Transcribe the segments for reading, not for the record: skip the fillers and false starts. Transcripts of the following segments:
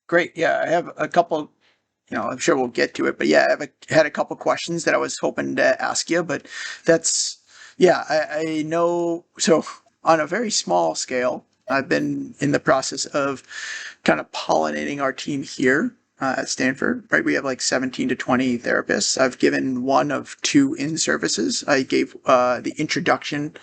Great. Yeah, I have a couple. I'm sure we'll get to it, but yeah, had a couple questions that I was hoping to ask you. But that's yeah, I know. So on a very small scale, I've been in the process of kind of pollinating our team here at Stanford. Right, we have like 17 to 20 therapists. I've given one of two in services. I gave the introduction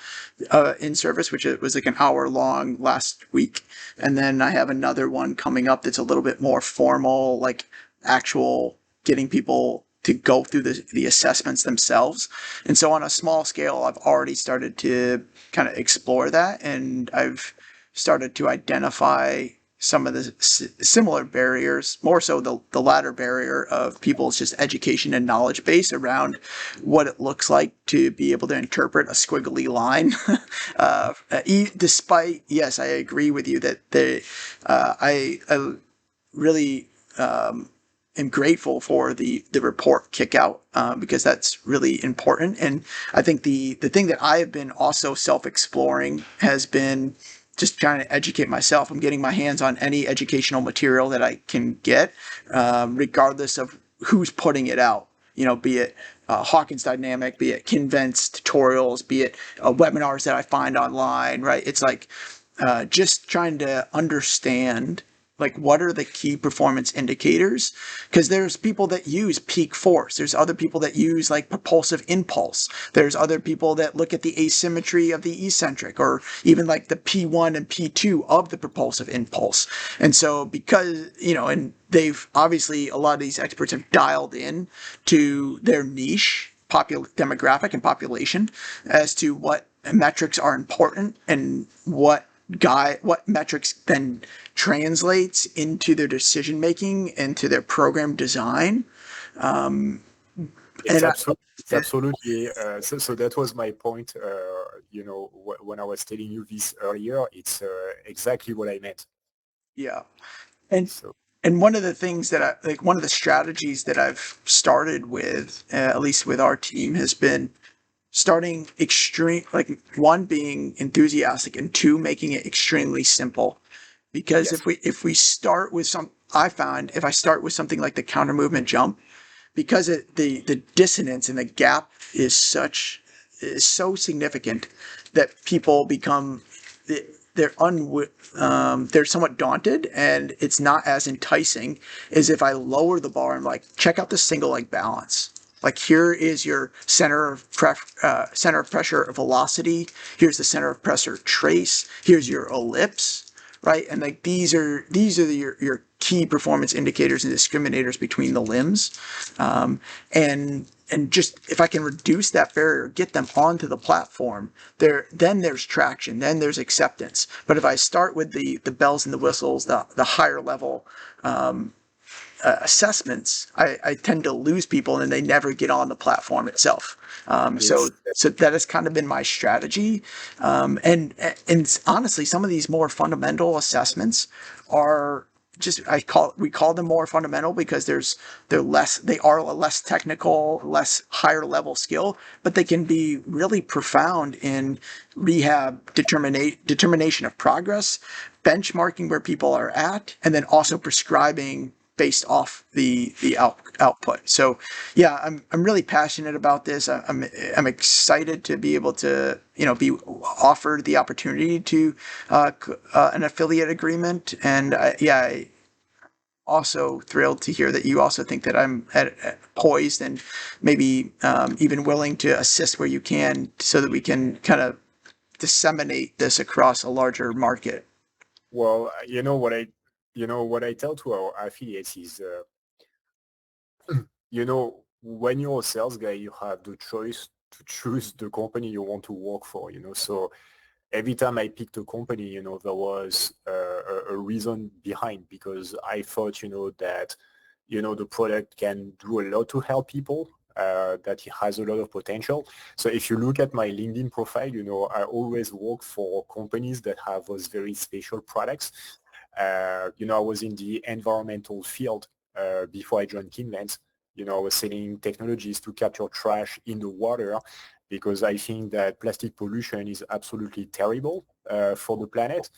in service, which it was like an hour long last week. And then I have another one coming up that's a little bit more formal, like actual getting people to go through the assessments themselves. And so on a small scale, I've already started to kind of explore that. And I've started to identify some of the similar barriers, more so the latter barrier of people's just education and knowledge base around what it looks like to be able to interpret a squiggly line. Despite, yes, I agree with you that I really am grateful for the report kick out because that's really important. And I think the thing that I have been also self-exploring has been just trying to educate myself. I'm getting my hands on any educational material that I can get, regardless of who's putting it out. Be it Hawkins Dynamic, be it Kinvent's tutorials, be it webinars that I find online, right? It's like just trying to understand like what are the key performance indicators, because there's people that use peak force, there's other people that use like propulsive impulse, there's other people that look at the asymmetry of the eccentric, or even like the P1 and P2 of the propulsive impulse. And so because and they've obviously, a lot of these experts have dialed in to their niche demographic and population as to what metrics are important and what metrics then translates into their decision making and to their program design. Um, It's and I, absolutely, it's absolutely. So that was my point. When I was telling you this earlier, it's exactly what I meant. yeah, and So and one of the things that one of the strategies that I've started with, at least with our team, has been starting extreme, like one being enthusiastic and two making it extremely simple. Because yes, if we start with I found if I start with something like the counter movement jump, because the dissonance and the gap is so significant that people become they're they're somewhat daunted, and it's not as enticing as if I lower the bar and like check out the single leg balance. Like here is your center of pressure velocity. Here's the center of pressure trace. Here's your ellipse, right? And like your key performance indicators and discriminators between the limbs, and just if I can reduce that barrier, get them onto the platform, then there's traction, then there's acceptance. But if I start with the bells and the whistles, the higher level assessments, I tend to lose people and they never get on the platform itself. yes, So that has kind of been my strategy. And honestly, some of these more fundamental assessments are just we call them more fundamental because they are a less technical, less higher level skill, but they can be really profound in rehab determination of progress, benchmarking where people are at, and then also prescribing based off the output. So yeah, I'm really passionate about this. I'm excited to be able to be offered the opportunity to an affiliate agreement, and I also thrilled to hear that you also think that I'm poised and maybe even willing to assist where you can, so that we can kind of disseminate this across a larger market. well, what I tell to our affiliates is, when you're a sales guy, you have the choice to choose the company you want to work for. So every time I picked a company, there was a reason behind, because I thought, that, the product can do a lot to help people, that it has a lot of potential. So if you look at my LinkedIn profile, I always work for companies that have those very special products. I was in the environmental field before I joined Kinvent. I was selling technologies to capture trash in the water, because I think that plastic pollution is absolutely terrible for the planet.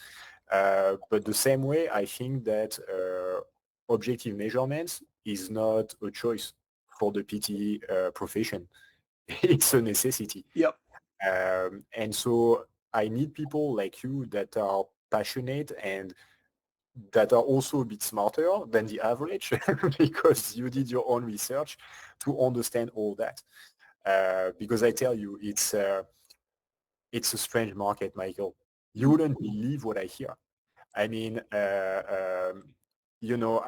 But the same way, I think that objective measurements is not a choice for the PT profession. It's a necessity. Yep. And so I need people like you that are passionate and that are also a bit smarter than the average because you did your own research to understand all that. Because I tell you, it's a strange market, Michael. You wouldn't believe what I hear. I mean, I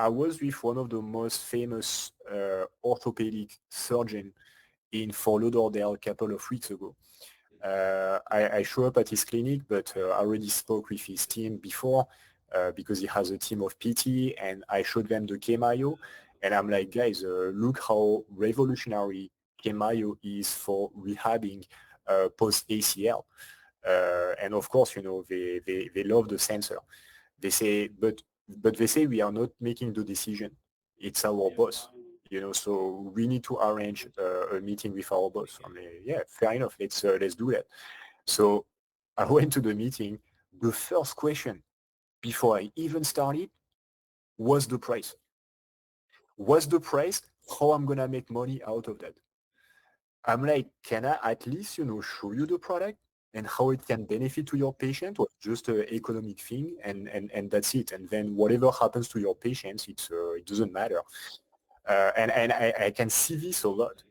was with one of the most famous orthopedic surgeon in Fort Lauderdale a couple of weeks ago. I show up at his clinic, but I already spoke with his team before because he has a team of PT, and I showed them the Kemayo, and I'm like, guys, look how revolutionary Kemayo is for rehabbing post ACL. And of course, they love the sensor. They say, but they say we are not making the decision. It's our boss, so we need to arrange a meeting with our boss. I mean, yeah, fair enough. Let's do that. So I went to the meeting. The first question before I even started was the price. What's the price? How I'm gonna make money out of that? I'm like, can I at least, show you the product and how it can benefit to your patient, or just an economic thing, and that's it. And then whatever happens to your patients, it doesn't matter. And I can see this a lot,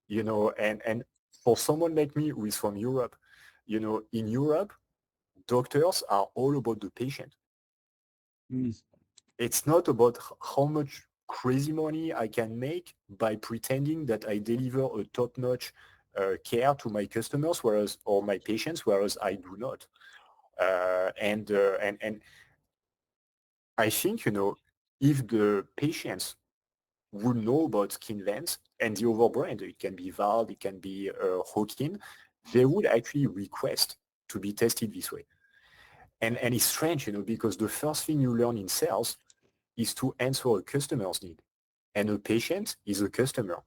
and for someone like me who is from Europe, in Europe, doctors are all about the patient. Mm. It's not about how much crazy money I can make by pretending that I deliver a top-notch care to my customers, or my patients, whereas I do not. And I think, if the patients would know about Kinvent and the other brand, it can be Vald, it can be Hawkin, they would actually request to be tested this way. And it's strange, because the first thing you learn in sales is to answer a customer's need. And a patient is a customer.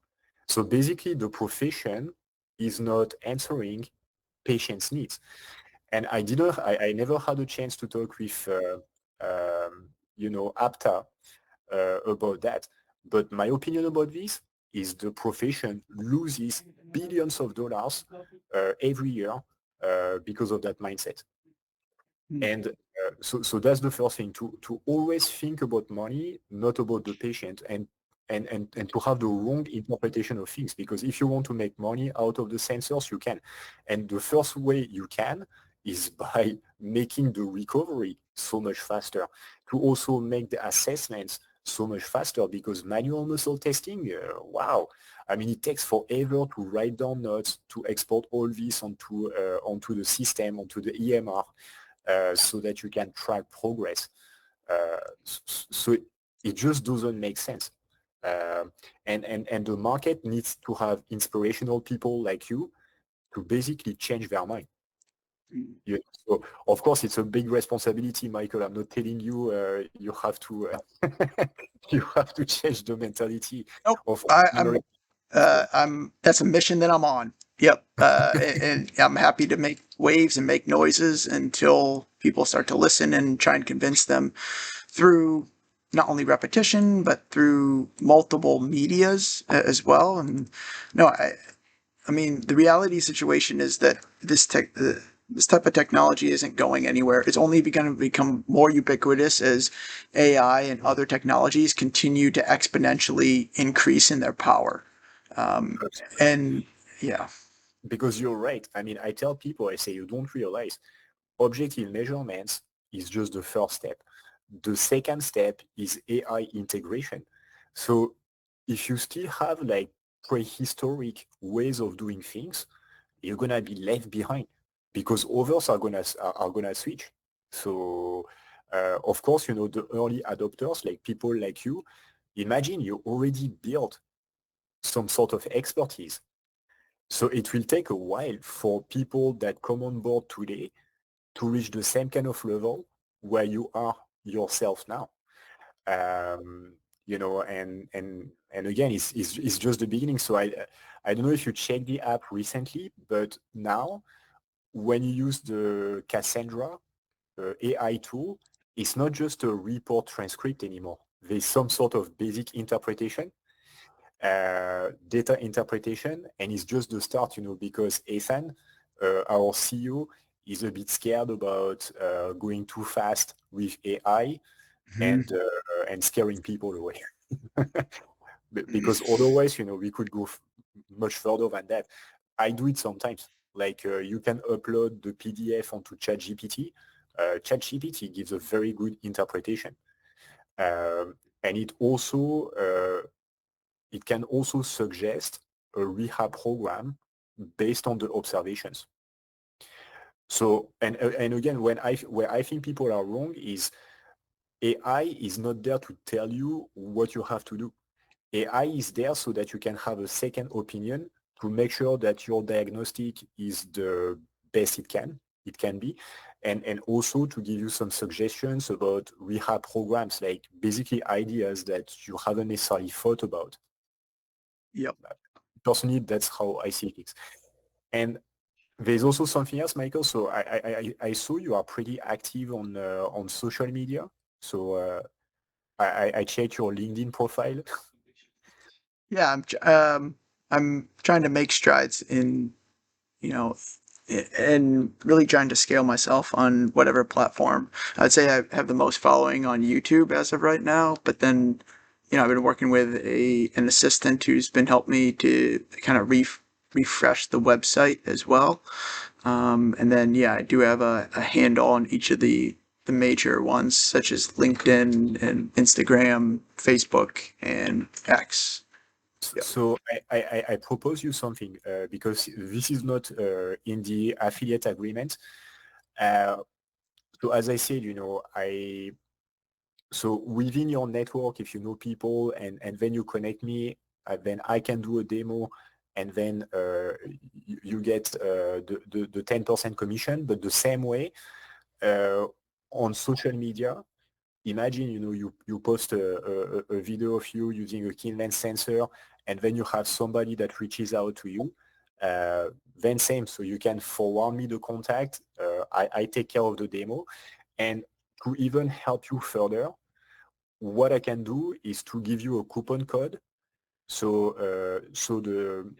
So basically, the profession is not answering patients' needs. And I never had a chance to talk with, APTA about that. But my opinion about this is the profession loses billions of dollars every year because of that mindset. Mm. And so that's the first thing, to always think about money, not about the patient, and to have the wrong interpretation of things. Because if you want to make money out of the sensors, you can. And the first way you can is by making the recovery so much faster, to also make the assessments so much faster, because manual muscle testing, wow. I mean, it takes forever to write down notes, to export all this onto the system, onto the EMR, so that you can track progress. So it just doesn't make sense. And the market needs to have inspirational people like you to basically change their mind. Mm. So of course it's a big responsibility, Michael. I'm not telling you you have to you have to change the mentality Nope. of I, minority. I'm that's a mission that I'm on. Yep. And I'm happy to make waves and make noises until people start to listen and try and convince them through not only repetition but through multiple medias as well. And no, I mean, the reality situation is that this type of technology isn't going anywhere. It's only going to become more ubiquitous as AI and other technologies continue to exponentially increase in their power. Um, and yeah. Because you're right. I mean, I tell people, I say, you don't realize objective measurements is just the first step. The second step is AI integration. So if you still have like prehistoric ways of doing things, you're gonna be left behind because others are gonna switch. So of course, the early adopters, like people like you, imagine you already built some sort of expertise. So it will take a while for people that come on board today to reach the same kind of level where you are yourself now. Um, and again, it's just the beginning. So I don't know if you checked the app recently, but now when you use the Cassandra AI tool, it's not just a report transcript anymore. there's some sort of basic interpretation, data interpretation, and it's just the start, because Ethan, our CEO, is a bit scared about going too fast with AI Mhm. and scaring people away. Because otherwise, we could go much further than that. I do it sometimes. Like you can upload the PDF onto ChatGPT. ChatGPT gives a very good interpretation, and it can also suggest a rehab program based on the observations. So, and again, where I think people are wrong is AI is not there to tell you what you have to do. AI is there so that you can have a second opinion to make sure that your diagnostic is the best it can be, and also to give you some suggestions about rehab programs, like basically ideas that you haven't necessarily thought about. Yep. Personally, that's how I see things. And there's also something else, Michael. So I saw you are pretty active on social media. So I checked your LinkedIn profile. Yeah, I'm trying to make strides in, you know, and really trying to scale myself on whatever platform. I'd say I have the most following on YouTube as of right now, but then, I've been working with an assistant who's been helping me to kind of refresh the website as well. And then, yeah, I do have a handle on each of the major ones, such as LinkedIn and Instagram, Facebook, and X. Yep. So I propose you something because this is not in the affiliate agreement. Uh, so as I said, so within your network, if you know people and then you connect me, then I can do a demo, and then you get the 10% commission. But the same way uh, on social media, imagine, you post a video of you using a Kinvent sensor, and then you have somebody that reaches out to you. Then same, so you can forward me the contact. I take care of the demo, and to even help you further, what I can do is to give you a coupon code. So the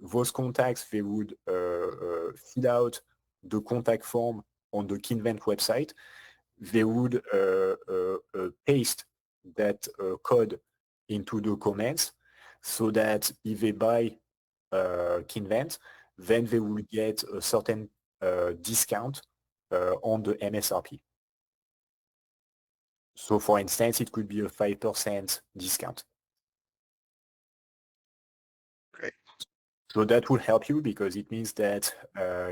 those contacts, they would fill out the contact form on the Kinvent website. They would paste that code into the comments, so that if they buy Kinvent, then they will get a certain discount on the MSRP. So for instance, it could be a 5% discount. Great. So that will help you because it means that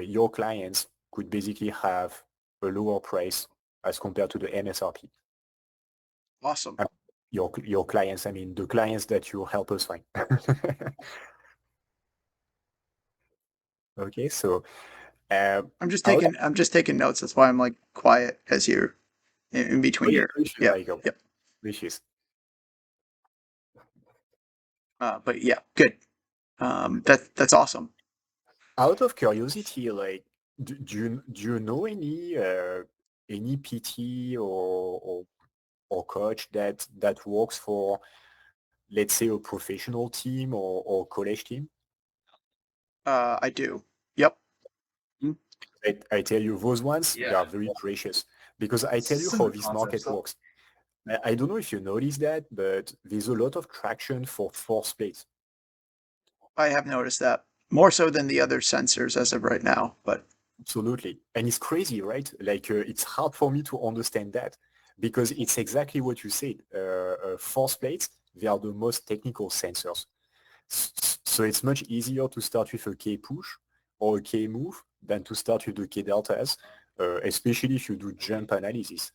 your clients could basically have a lower price as compared to the MSRP. Awesome. Your clients, I mean, the clients that you help us find. Okay, so uh, out. I'm just taking notes. That's why I'm like quiet as you're in Oh between yeah, your. no issues, Yep. Michael. Yep. No issues. But yeah, good. That's awesome. Out of curiosity, like, do you know any PT or coach that works for, let's say, a professional team or college team? I do. Yep. Mm. I tell you, those ones, they are very precious because I tell you how this market works. I don't know if you noticed that, but there's a lot of traction for force plates. I have noticed that more so than the other sensors as of right now. But Absolutely. And it's crazy, right? Like it's hard for me to understand that because it's exactly what you said. Force plates, they are the most technical sensors. So it's much easier to start with a K push or a K move than to start with the K deltas, especially if you do jump analysis.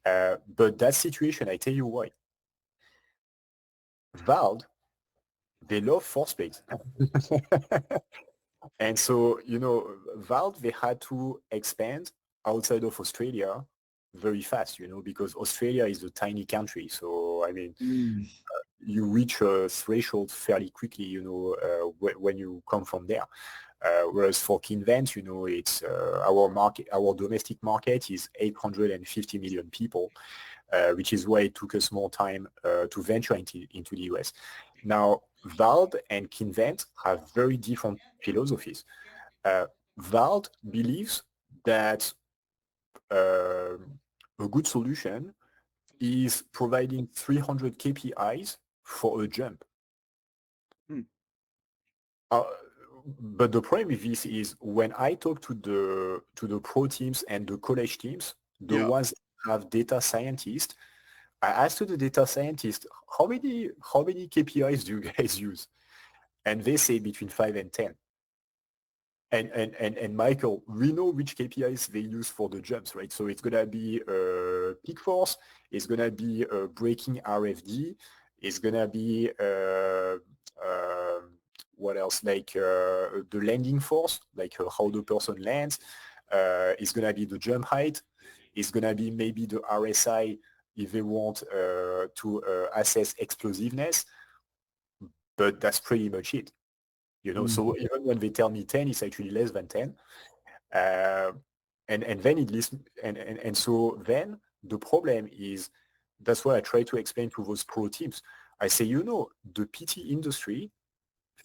But that situation, I tell you why. Valve, they love force plates. And so, Valve, they had to expand outside of Australia very fast, because Australia is a tiny country. So, I mean, mm. you reach a threshold fairly quickly, when you come from there. Whereas for Kinvent, it's our domestic market is 850 million people. which is why it took us more time to venture into the US. Now, Valve and Kinvent have very different philosophies. Valve believes that a good solution is providing 300 KPIs for a jump. Hmm. Uh, but the problem with this is when I talk to the pro teams and the college teams, the Yeah. ones that have data scientists, I asked to the data scientist, how many KPIs do you guys use? And they say between 5 and 10. And Michael, we know which KPIs they use for the jumps, right? So it's gonna be peak force, it's gonna be breaking RFD, it's gonna be what else? Like the landing force, like how the person lands. It's gonna be the jump height. It's gonna be maybe the RSI if they want to assess explosiveness. But that's pretty much it. Mm. So even when they tell me 10, it's actually less than 10. Uh, and then it lists, and so then the problem is, that's what I try to explain to those pro teams. I say, the PT industry,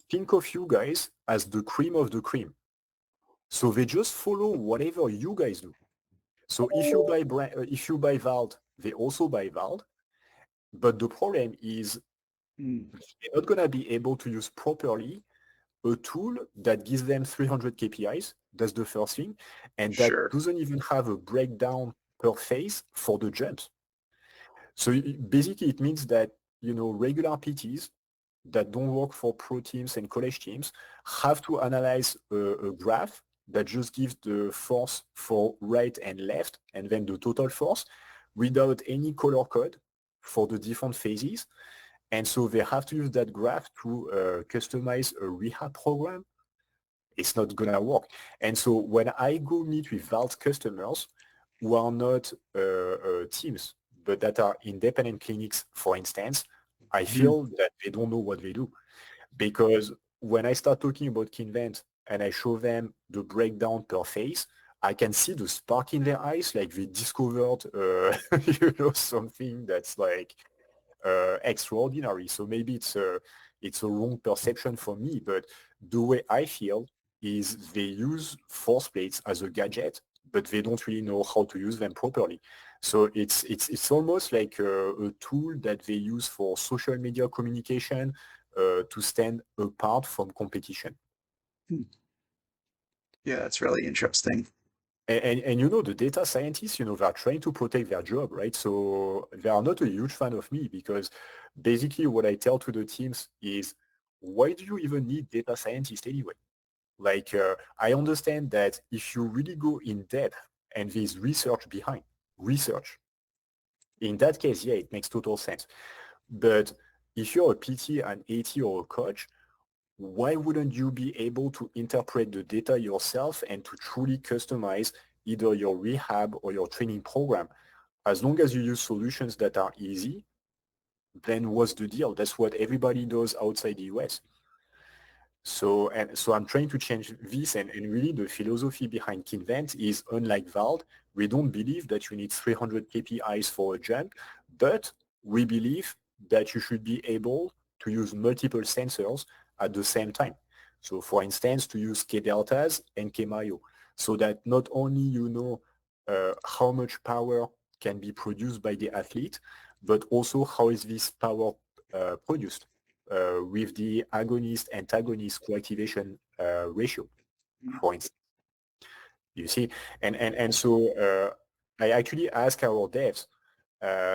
think of you guys as the cream of the cream. So they just follow whatever you guys do. So if you buy Vald, they also buy Vald. But the problem is Mm. they're not going to be able to use properly a tool that gives them 300 KPIs. That's the first thing. And that Sure. doesn't even have a breakdown per phase for the jumps. So basically it means that, regular PTs that don't work for pro teams and college teams have to analyze a graph that just gives the force for right and left and then the total force without any color code for the different phases. And so they have to use that graph to customize a rehab program. It's not gonna work. And so when I go meet with Valve customers who are not teams, but that are independent clinics, for instance, I Mm. feel that they don't know what they do. Because when I start talking about Kinvent and I show them the breakdown per phase, I can see the spark in their eyes, like they discovered, something that's like extraordinary. So maybe it's a wrong perception for me, but the way I feel is they use force plates as a gadget, but they don't really know how to use them properly. So it's almost like a tool that they use for social media communication to stand apart from competition. Hmm. Yeah, that's really interesting. And the data scientists, they are trying to protect their job, right? So they are not a huge fan of me because basically what I tell to the teams is, why do you even need data scientists anyway? Like, I understand that if you really go in depth and there's research behind, research, in that case, yeah, it makes total sense. But if you're a PT, an AT, or a coach, why wouldn't you be able to interpret the data yourself and to truly customize either your rehab or your training program? As long as you use solutions that are easy, then what's the deal? That's what everybody does outside the US. So I'm trying to change this, and really the philosophy behind Kinvent is, unlike Vald, we don't believe that you need 300 KPIs for a jump, but we believe that you should be able to use multiple sensors at the same time. So for instance, to use K deltas and K myo, so that not only how much power can be produced by the athlete, but also how is this power produced with the agonist-antagonist coactivation ratio, Mm. for instance. You see, and so I actually ask our devs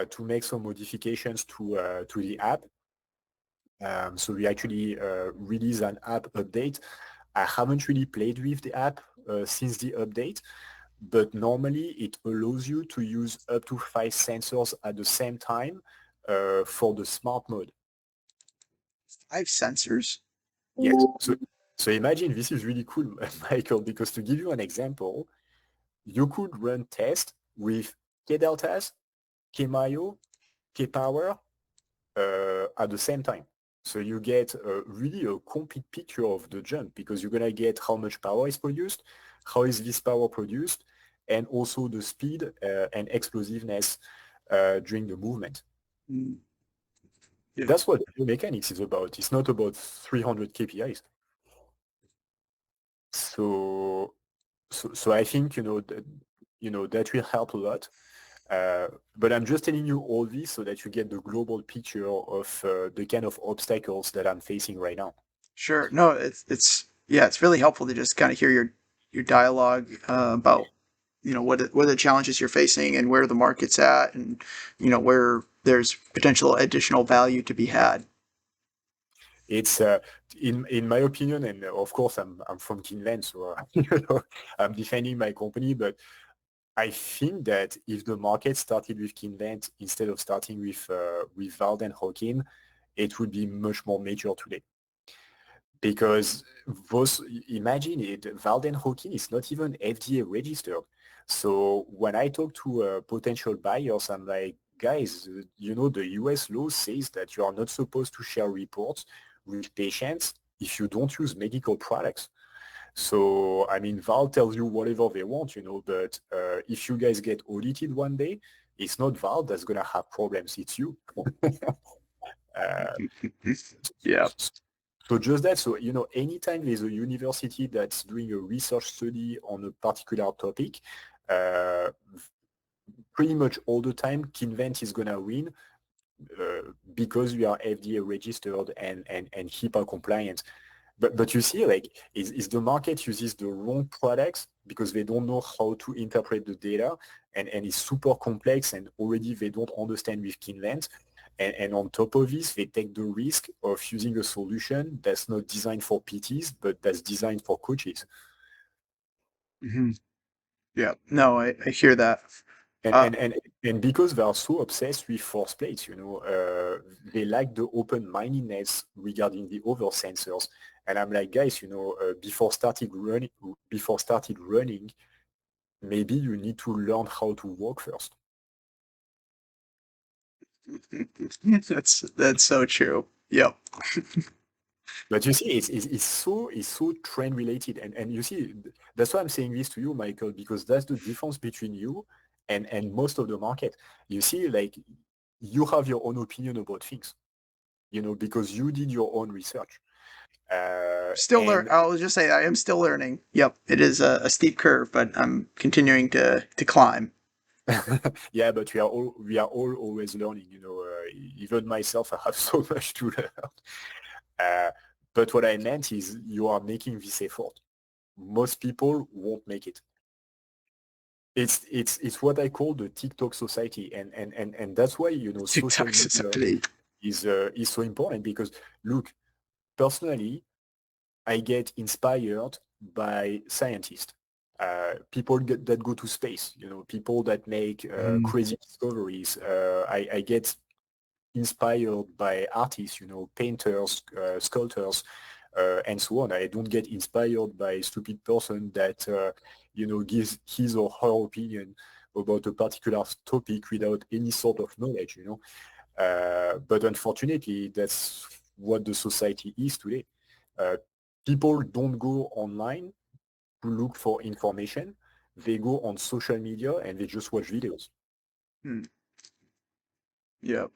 to make some modifications to the app. So we actually release an app update. I haven't really played with the app since the update, but normally it allows you to use up to 5 sensors at the same time for the smart mode. 5 sensors. Yes. So imagine, this is really cool, Michael, because to give you an example, you could run tests with K deltas, K myo, K power at the same time. So you get really a complete picture of the jump, because you're going to get how much power is produced, how is this power produced, and also the speed and explosiveness during the movement. Mm. Yeah. That's what biomechanics is about. It's not about 300 KPIs. So, so I think, that will help a lot. But I'm just telling you all this so that you get the global picture of the kind of obstacles that I'm facing right now. Sure. No, it's yeah, it's really helpful to just kind of hear your dialogue about what are the challenges you're facing and where the market's at, and where there's potential additional value to be had. It's in my opinion, and of course I'm from Kinvent, so I'm defending my company, but I think that if the market started with Kinvent instead of starting with Vald and Hawking, it would be much more mature today. Because those, imagine it, Vald and Hawking is not even FDA registered. So when I talk to potential buyers, I'm like, guys, the US law says that you are not supposed to share reports with patients if you don't use medical products. So, I mean, Val tells you whatever they want, but if you guys get audited one day, it's not Val that's going to have problems, it's you. Uh, Yeah. so just that, so, anytime there's a university that's doing a research study on a particular topic, uh, pretty much all the time, Kinvent is going to win because we are FDA registered and HIPAA compliant. But you see, like, is the market uses the wrong products because they don't know how to interpret the data, and it's super complex, and already they don't understand with Kinvent. And on top of this, they take the risk of using a solution that's not designed for PTs, but that's designed for coaches. Hmm. Yeah. No, I hear that. And, Uh, and, and, and because they are so obsessed with force plates, they lack the open-mindedness regarding the other sensors. And I'm like, guys, before started running, maybe you need to learn how to walk first. that's so true. Yep. But you see, it's so trend related, and you see, that's why I'm saying this to you, Michael, because that's the difference between you and most of the market. You see, like, you have your own opinion about things, because you did your own research. Still learn. And I'll just say I am still learning. Yep. It is a steep curve, but I'm continuing to climb. yeah, but we are all always learning. Even myself, I have so much to learn. Uh, but what I meant is you are making this effort. Most people won't make it. It's what I call the TikTok society, and that's why social TikTok media society. is so important because look, personally, I get inspired by scientists, people that go to space, people that make Mm. crazy discoveries. I get inspired by artists, painters, sculptors, and so on. I don't get inspired by a stupid person that, gives his or her opinion about a particular topic without any sort of knowledge, but unfortunately, that's what the society is today. Uh, People don't go online to look for information. They go on social media and they just watch videos. Mm. Yep.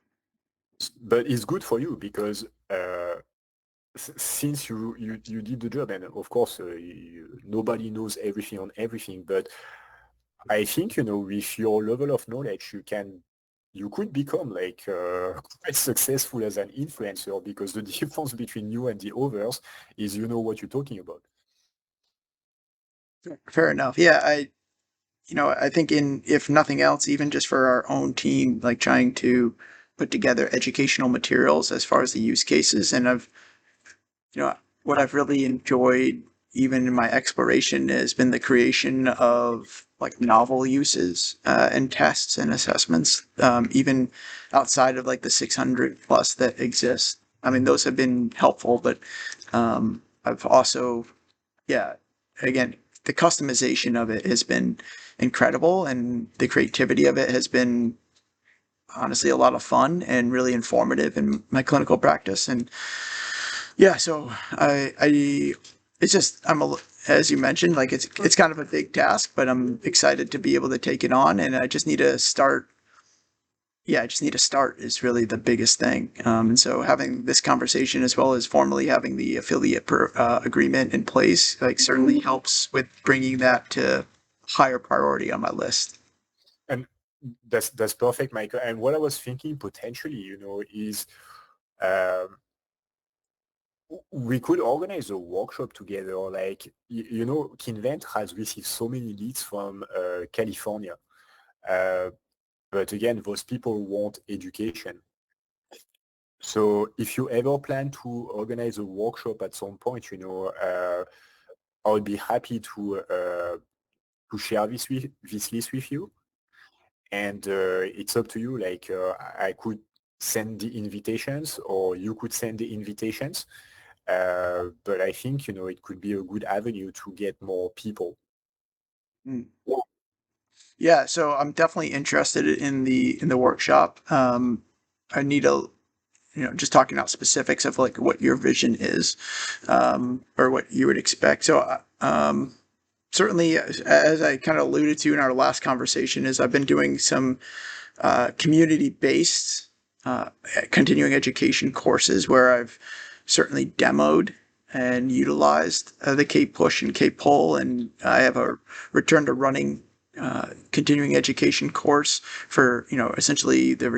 But it's good for you because since you did the job, and of course nobody knows everything on everything, but I think with your level of knowledge you could become like quite successful as an influencer because the difference between you and the others is what you're talking about. Fair enough. Yeah. I think if nothing else, even just for our own team, like trying to put together educational materials as far as the use cases, and what I've really enjoyed even in my exploration has been the creation of like novel uses and tests and assessments, even outside of like the 600 plus that exist. I mean, those have been helpful, but I've also, yeah, again, the customization of it has been incredible, and the creativity of it has been honestly a lot of fun and really informative in my clinical practice. And yeah, so it's just as you mentioned, like it's kind of a big task, but I'm excited to be able to take it on, and I just need to start yeah, I just need to start is really the biggest thing. And so having this conversation as well as formally having the affiliate agreement in place, like certainly helps with bringing that to higher priority on my list. And that's perfect, Michael. And what I was thinking potentially, is um, we could organize a workshop together. Like, Kinvent has received so many leads from California. Uh, but again, those people want education. So if you ever plan to organize a workshop at some point, I would be happy to share this list with you. And it's up to you. Like I could send the invitations, or you could send the invitations. But I think it could be a good avenue to get more people. Mm. Yeah, so I'm definitely interested in the workshop. I need a just talking about specifics of like what your vision is, or what you would expect. So, certainly, as I kind of alluded to in our last conversation, is I've been doing some community-based uh, continuing education courses where I've certainly demoed and utilized the K-Push and K-Pull, and I have a return to running continuing education course for essentially the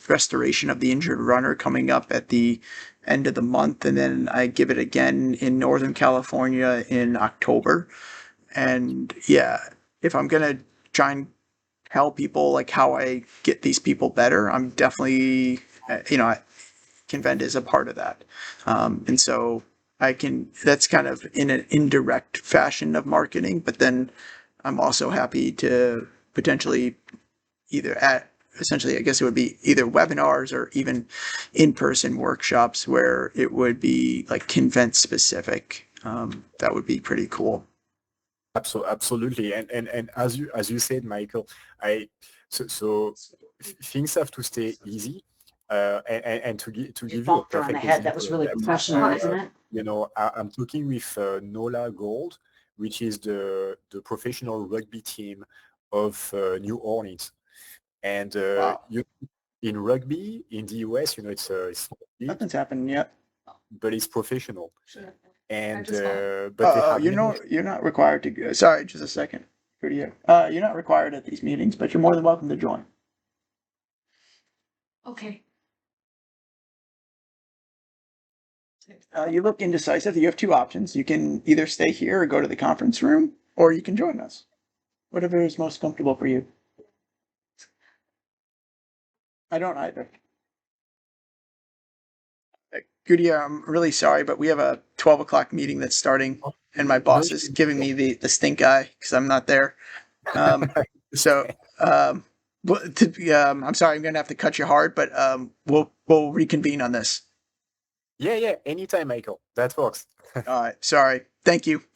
restoration of the injured runner coming up at the end of the month, and then I give it again in Northern California in October. And yeah, if I'm gonna try and tell people like how I get these people better, I'm definitely Kinvent is a part of that, and so I can. That's kind of in an indirect fashion of marketing, but then I'm also happy to potentially either at essentially I guess it would be either webinars or even in-person workshops where it would be like Kinvent specific. That would be pretty cool. Absolutely. And as you said, Michael, I so things have to stay easy. And to You give you a bonked her on the perfect head. That was example of really that, professional, isn't it? I'm talking with Nola Gold, which is the professional rugby team of New Orleans. And Wow, in rugby in the US, it's not league, nothing's happened yet. but it's professional. Sure. And but they Oh, have never. you're not required to go. Sorry, just a second. Video. You're not required at these meetings, but you're more than welcome to join. Okay. You look indecisive. You have two options. You can either stay here or go to the conference room, or you can join us. Whatever is most comfortable for you. I don't either. Goodyear, I'm really sorry, but we have a 12 o'clock meeting that's starting, Oh, and my no boss is issue. giving me the stink eye because I'm not there. Um, so, I'm sorry, I'm going to have to cut you hard, but we'll reconvene on this. Yeah, anytime, Michael. That works. All right, sorry. Thank you.